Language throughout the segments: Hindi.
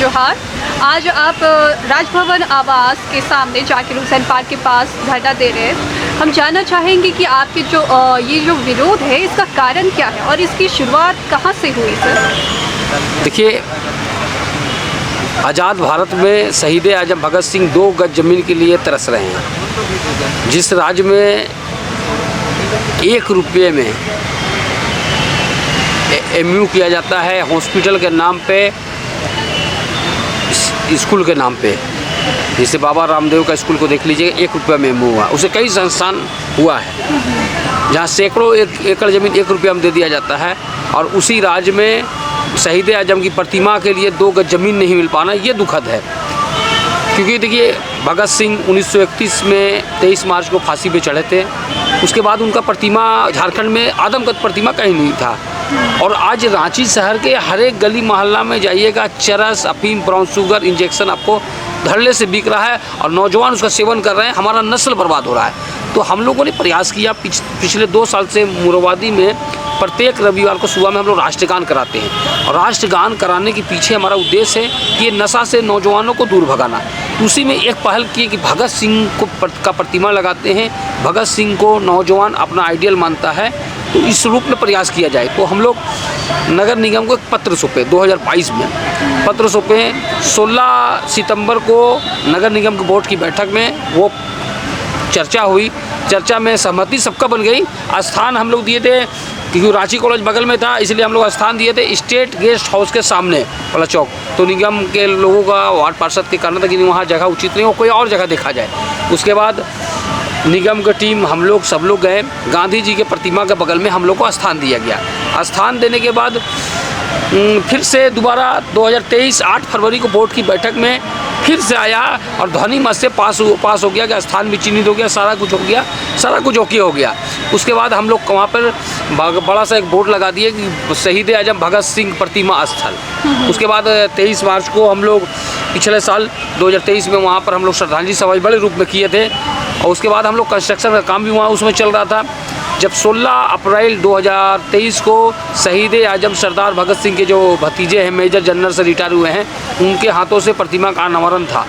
जोहार। आज आप राजभवन आवास के सामने जाकिर हुसैन पार्क के पास धरना दे रहे हैं। हम जानना चाहेंगे कि आपके ये जो विरोध है इसका कारण क्या है और इसकी शुरुआत कहाँ से हुई सर? देखिए, आज़ाद भारत में शहीद आजम भगत सिंह 2 गज ज़मीन के लिए तरस रहे हैं। जिस राज्य में 1 रुपये में MU किया जाता है, हॉस्पिटल के नाम पे, स्कूल के नाम पे, जैसे बाबा रामदेव का स्कूल को देख लीजिए, 1 रुपये में MU हुआ। उसे कई संस्थान हुआ है जहाँ सैकड़ों एकड़ ज़मीन 1 रुपया में दे दिया जाता है, और उसी राज्य में शहीद आजम की प्रतिमा के लिए 2 गज ज़मीन नहीं मिल पाना, ये दुखद है। क्योंकि देखिए, भगत सिंह 1931 में 23 मार्च को फांसी पे चढ़े थे। उसके बाद उनका प्रतिमा झारखंड में आदमकद प्रतिमा कहीं नहीं था। और आज रांची शहर के हर एक गली मोहल्ला में जाइएगा, चरस, अफीम, ब्राउन शुगर इंजेक्शन आपको धड़ल्ले से बिक रहा है और नौजवान उसका सेवन कर रहे हैं। हमारा नस्ल बर्बाद हो रहा है। तो हम लोगों ने प्रयास किया पिछले 2 साल से मुराबादी में प्रत्येक रविवार को सुबह में हम लोग राष्ट्रगान कराते हैं, और राष्ट्रगान कराने के पीछे हमारा उद्देश्य है कि ये नशा से नौजवानों को दूर भगाना। उसी में एक पहल की कि भगत सिंह का प्रतिमा लगाते हैं। भगत सिंह को नौजवान अपना आइडियल मानता है, तो इस रूप में प्रयास किया जाए। तो हम लोग नगर निगम को एक पत्र सौंपे 2022 में, पत्र सौंपे 16 सितंबर को नगर निगम के बोर्ड की बैठक में वो चर्चा हुई। चर्चा में सहमति सबका बन गई। स्थान हम लोग दिए थे, क्योंकि रांची कॉलेज बगल में था, इसलिए हम लोग स्थान दिए थे स्टेट गेस्ट हाउस के सामने वाला चौक। तो निगम के लोगों का, वार्ड पार्षद के कहना था कि वहाँ जगह उचित नहीं हो, कोई और जगह देखा जाए। उसके बाद निगम की टीम, हम लोग सब लोग गए, गांधी जी के प्रतिमा के बगल में हम लोग को स्थान दिया गया। स्थान देने के बाद फिर से दोबारा 2023 8 फरवरी को बोर्ड की बैठक में फिर से आया और ध्वनि मत से पास हो गया कि स्थान भी चिन्हित हो गया, सारा कुछ हो गया, सारा कुछ ओके हो गया। उसके बाद हम लोग वहाँ पर बड़ा सा एक बोर्ड लगा दिए कि शहीद आजम भगत सिंह प्रतिमा स्थल। उसके बाद 23 मार्च को हम लोग पिछले साल 2023 में वहाँ पर हम लोग श्रद्धांजलि सभा बड़े रूप में किए थे, और उसके बाद हम लोग कंस्ट्रक्शन का काम भी वहाँ उसमें चल रहा था। जब 16 अप्रैल 2023 को शहीद आजम सरदार भगत सिंह के जो भतीजे हैं, मेजर जनरल से रिटायर हुए हैं, उनके हाथों से प्रतिमा का अनावरण था।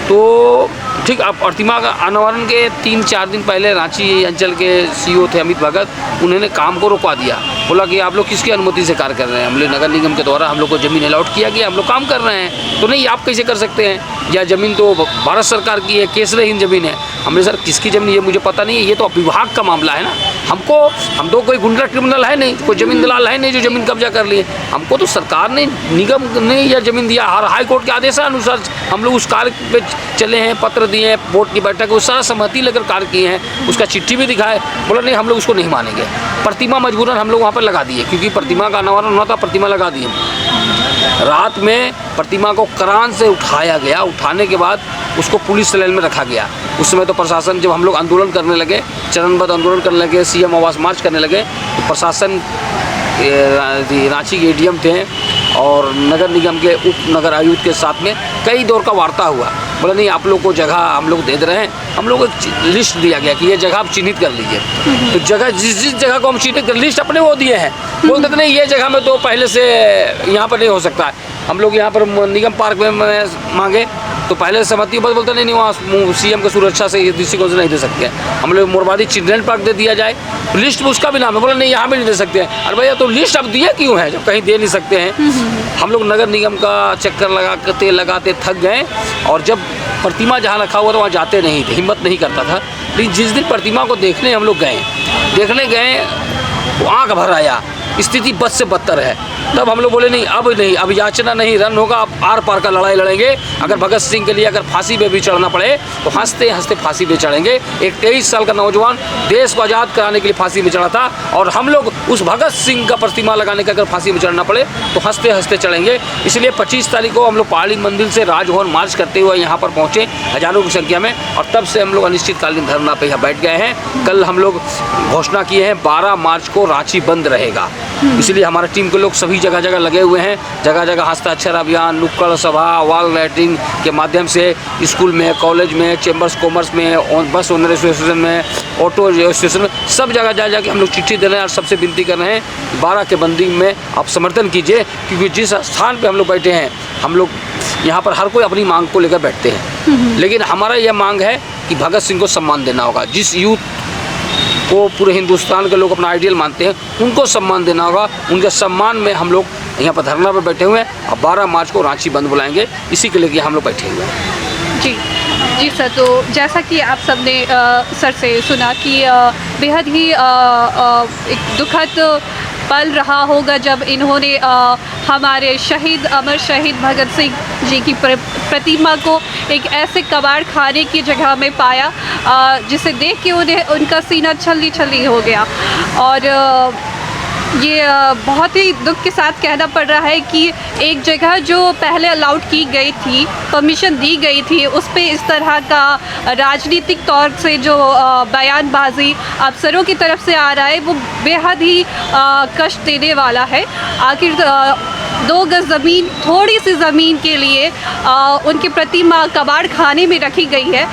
तो ठीक, अब प्रतिमा का अनावरण के 3-4 दिन पहले रांची अंचल के CEO थे अमित भगत, उन्होंने काम को रोकवा दिया। बोला कि आप लोग किसकी अनुमति से कार्य कर रहे हैं? हम लोग नगर निगम के द्वारा हम लोग को ज़मीन अलॉट किया गया, हम लोग काम कर रहे हैं। तो नहीं, आप कैसे कर सकते हैं? या ज़मीन तो भारत सरकार की है, केसरहीन ज़मीन है। हमने सर किसकी ज़मीन, ये मुझे पता नहीं है, ये तो विभाग का मामला है ना। हम तो कोई गुंडा क्रिमिनल है नहीं, कोई ज़मीन दलाल है नहीं जो ज़मीन कब्जा कर लिए। हमको तो सरकार ने, निगम ने यह ज़मीन दिया, हर हाई कोर्ट के आदेशानुसार हम लोग उस कार्य पे चले हैं, पत्र दिए हैं, बोर्ड की बैठक में सारा सहमति लेकर कार्य किए हैं, उसका चिट्ठी भी दिखाए। बोला नहीं, हम लोग उसको नहीं मानेंगे। प्रतिमा मजबूरन हम लोग वहाँ पर लगा दिए, क्योंकि प्रतिमा का अनावरण होना था, प्रतिमा लगा दिए। रात में प्रतिमा को क्रान से उठाया गया। उठाने के बाद उसको पुलिस लाइन में रखा गया। उस समय तो प्रशासन, जब हम लोग आंदोलन करने लगे, चरणबद्ध आंदोलन करने लगे, CM आवास मार्च करने लगे, तो प्रशासन, रांची के ADM थे और नगर निगम के उप नगर आयुक्त के साथ में कई दौर का वार्ता हुआ। बोला नहीं, आप लोग को जगह हम लोग दे रहे हैं। हम लोग को लिस्ट दिया गया कि ये जगह आप चिन्हित कर लीजिए। तो जगह, जिस जगह को हम चिन्हित कर, लिस्ट अपने वो दिए हैं। बोलते थे नहीं, ये जगह में तो पहले से यहाँ पर नहीं हो सकता है। हम लोग यहाँ पर निगम पार्क में मांगे तो पहले सहमति बस बोलते नहीं, वहाँ CM की सुरक्षा से दृष्टिकोण से नहीं दे सकते हैं। हम लोग मुराबादी चिल्ड्रेन पार्क दे दिया जाए, लिस्ट में उसका भी नाम है। बोला नहीं, यहाँ भी नहीं दे सकते हैं। अरे भैया, तो लिस्ट आप दिए क्यों है जब कहीं दे नहीं सकते हैं? हम लोग नगर निगम का चक्कर लगाते थक गए, और जब प्रतिमा जहाँ रखा हुआ था वहाँ जाते नहीं थे, हिम्मत नहीं करता था। लेकिन जिस दिन प्रतिमा को देखने हम लोग देखने गए, वो आँख भर आया, स्थिति बद से बदतर है। तब हम लोग बोले नहीं, अब याचना नहीं, रन होगा, अब आर पार का लड़ाई लड़ेंगे। अगर भगत सिंह के लिए अगर फांसी पे भी चढ़ना पड़े तो हंसते हंसते फांसी पे चढ़ेंगे। एक 23 साल का नौजवान देश को आज़ाद कराने के लिए फांसी पे चढ़ा था, और हम लोग उस भगत सिंह का प्रतिमा लगाने का अगर फांसी पे चढ़ना पड़े तो हंसते हंसते चढ़ेंगे। इसलिए 25 तारीख को हम लोग पहाड़ी मंदिर से राजभवन मार्च करते हुए यहाँ पर पहुँचे, हज़ारों की संख्या में, और तब से हम लोग अनिश्चितकालीन धरना पे यहाँ बैठ गए हैं। कल हम लोग घोषणा किए हैं 12 मार्च को रांची बंद रहेगा। इसलिए हमारा टीम के लोग सभी जगह जगह लगे हुए हैं। जगह जगह हस्ताक्षर अभियान, नुक्कड़ सभा, वॉल राइटिंग के माध्यम से स्कूल में, कॉलेज में, चैम्बर्स कॉमर्स में, बस ओनर एसोसिएशन में, ऑटो एसोसिएशन में, सब जगह जा जाके हम लोग चिट्ठी दे रहे हैं और सबसे विनती कर रहे हैं 12 के बंदी में आप समर्थन कीजिए, क्योंकि जिस स्थान पे हम लोग बैठे हैं, हम लोग यहाँ पर हर कोई अपनी मांग को लेकर बैठते हैं, लेकिन हमारा यह मांग है कि भगत सिंह को सम्मान देना होगा। जिस यूथ को पूरे हिंदुस्तान के लोग अपना आइडियल मानते हैं, उनको सम्मान देना होगा। उनके सम्मान में हम लोग यहाँ पर धरना पर बैठे हुए हैं और 12 मार्च को रांची बंद बुलाएंगे, इसी के लिए हम लोग बैठे हुए हैं। जी जी सर, तो जैसा कि आप सबने सर से सुना कि बेहद ही एक दुखद पल रहा होगा जब इन्होंने हमारे शहीद, अमर शहीद भगत सिंह जी की प्रतिमा को एक ऐसे कबाड़ खाने की जगह में पाया जिसे देख के उन्हें उनका सीना छल्ली छल्ली हो गया। और ये बहुत ही दुख के साथ कहना पड़ रहा है कि एक जगह जो पहले अलाउड की गई थी, परमिशन दी गई थी, उस पे इस तरह का राजनीतिक तौर से जो बयानबाजी अफसरों की तरफ से आ रहा है, वो बेहद ही कष्ट देने वाला है। आखिर 2 गज ज़मीन, थोड़ी सी ज़मीन के लिए उनकी प्रतिमा कबाड़ खाने में रखी गई है।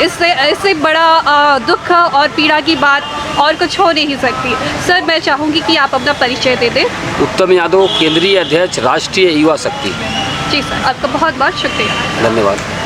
इससे बड़ा दुख और पीड़ा की बात और कुछ हो नहीं सकती। सर, मैं चाहूँगी कि आप अपना परिचय दे दें। उत्तम यादव, केंद्रीय अध्यक्ष, राष्ट्रीय युवा शक्ति। जी सर, आपका बहुत बहुत शुक्रिया। धन्यवाद।